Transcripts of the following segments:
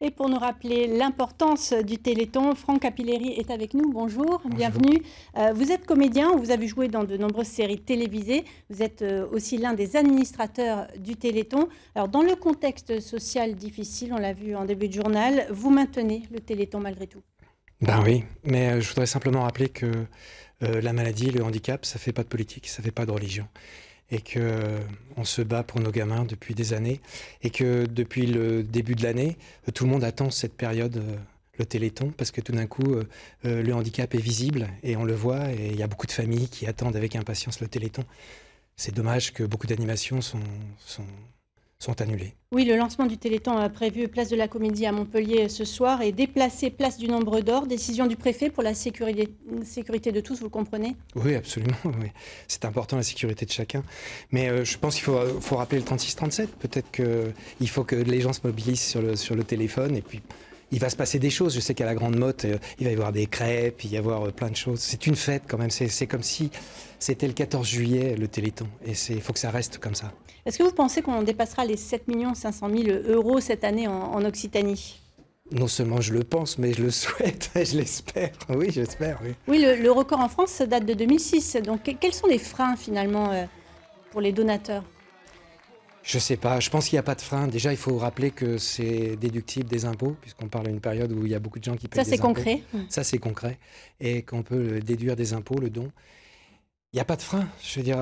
Et pour nous rappeler l'importance du Téléthon, Franck Capilleri est avec nous. Bonjour, bienvenue. Vous êtes comédien, vous avez joué dans de nombreuses séries télévisées. Vous êtes aussi l'un des administrateurs du Téléthon. Alors, dans le contexte social difficile, on l'a vu en début de journal, vous maintenez le Téléthon malgré tout. Ben oui, mais je voudrais simplement rappeler que la maladie, le handicap, ça ne fait pas de politique, ça ne fait pas de religion. Et qu'on se bat pour nos gamins depuis des années, et que depuis le début de l'année, tout le monde attend cette période, le Téléthon, parce que tout d'un coup, le handicap est visible, et on le voit, et il y a beaucoup de familles qui attendent avec impatience le Téléthon. C'est dommage que beaucoup d'animations sont annulées. Oui, le lancement du Téléthon prévu place de la Comédie à Montpellier ce soir est déplacé place du Nombre d'Or. Décision du préfet pour la sécurité de tous, vous le comprenez? Oui, absolument. Oui. C'est important la sécurité de chacun. Mais je pense qu'il faut rappeler le 36-37. Peut-être qu'il faut que les gens se mobilisent sur le téléphone et puis il va se passer des choses. Je sais qu'à la Grande Motte, il va y avoir des crêpes, il va y avoir plein de choses. C'est une fête quand même. C'est comme si c'était le 14 juillet, le Téléthon. Et il faut que ça reste comme ça. Est-ce que vous pensez qu'on dépassera les 7 500 000 € cette année en Occitanie? Non seulement je le pense, mais je le souhaite, je l'espère. Oui, j'espère. Oui, oui le record en France date de 2006. Donc, quels sont les freins finalement pour les donateurs? Je sais pas, je pense qu'il n'y a pas de frein. Déjà, il faut rappeler que c'est déductible des impôts, puisqu'on parle d'une période où il y a beaucoup de gens qui payent des impôts. Ça, c'est concret. Ça, c'est concret. Et qu'on peut déduire des impôts, le don. Il n'y a pas de frein. Je veux dire,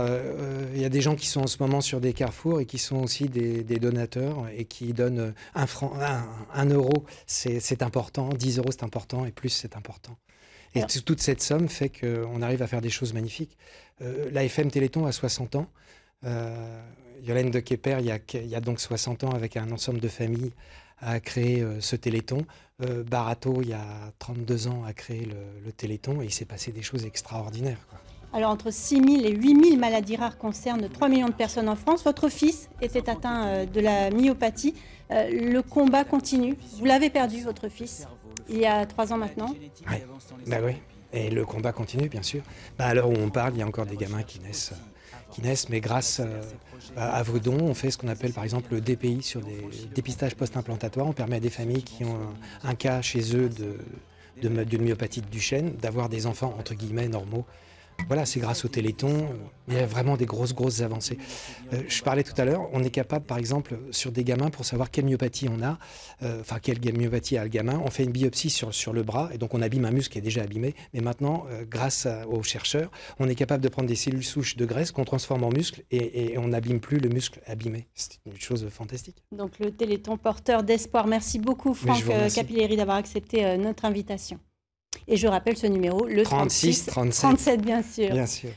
il y a des gens qui sont en ce moment sur des carrefours et qui sont aussi des donateurs et qui donnent 1 franc, 1 euro, c'est important, 10 euros, c'est important, et plus, c'est important. Et toute cette somme fait qu'on arrive à faire des choses magnifiques. L'AFM Téléthon a 60 ans. Yolène de Quépert, il y a donc 60 ans, avec un ensemble de familles, a créé ce Téléthon. Barato, il y a 32 ans, a créé le Téléthon, et il s'est passé des choses extraordinaires, quoi. Alors, entre 6 000 et 8 000 maladies rares concernent 3 millions de personnes en France. Votre fils était atteint de la myopathie. Le combat continue. Vous l'avez perdu, votre fils, il y a 3 ans maintenant. Oui, bah oui. Et le combat continue, bien sûr. À l'heure où on parle, il y a encore des gamins qui naissent, mais grâce à vos dons, on fait ce qu'on appelle par exemple le DPI sur des dépistages post-implantatoires. On permet à des familles qui ont un cas chez eux d'une myopathie de Duchenne d'avoir des enfants entre guillemets normaux. Voilà, c'est grâce au Téléthon. Il y a vraiment des grosses avancées. Je parlais tout à l'heure, on est capable, par exemple, sur des gamins, pour savoir quelle myopathie on a, quelle myopathie a le gamin, on fait une biopsie sur le bras, et donc on abîme un muscle qui est déjà abîmé. Mais maintenant, grâce aux chercheurs, on est capable de prendre des cellules souches de graisse qu'on transforme en muscle, et on n'abîme plus le muscle abîmé. C'est une chose fantastique. Donc le Téléthon porteur d'espoir. Merci beaucoup, Franck Capilleri, d'avoir accepté notre invitation. Et je rappelle ce numéro, le 36 37, bien sûr. Bien sûr.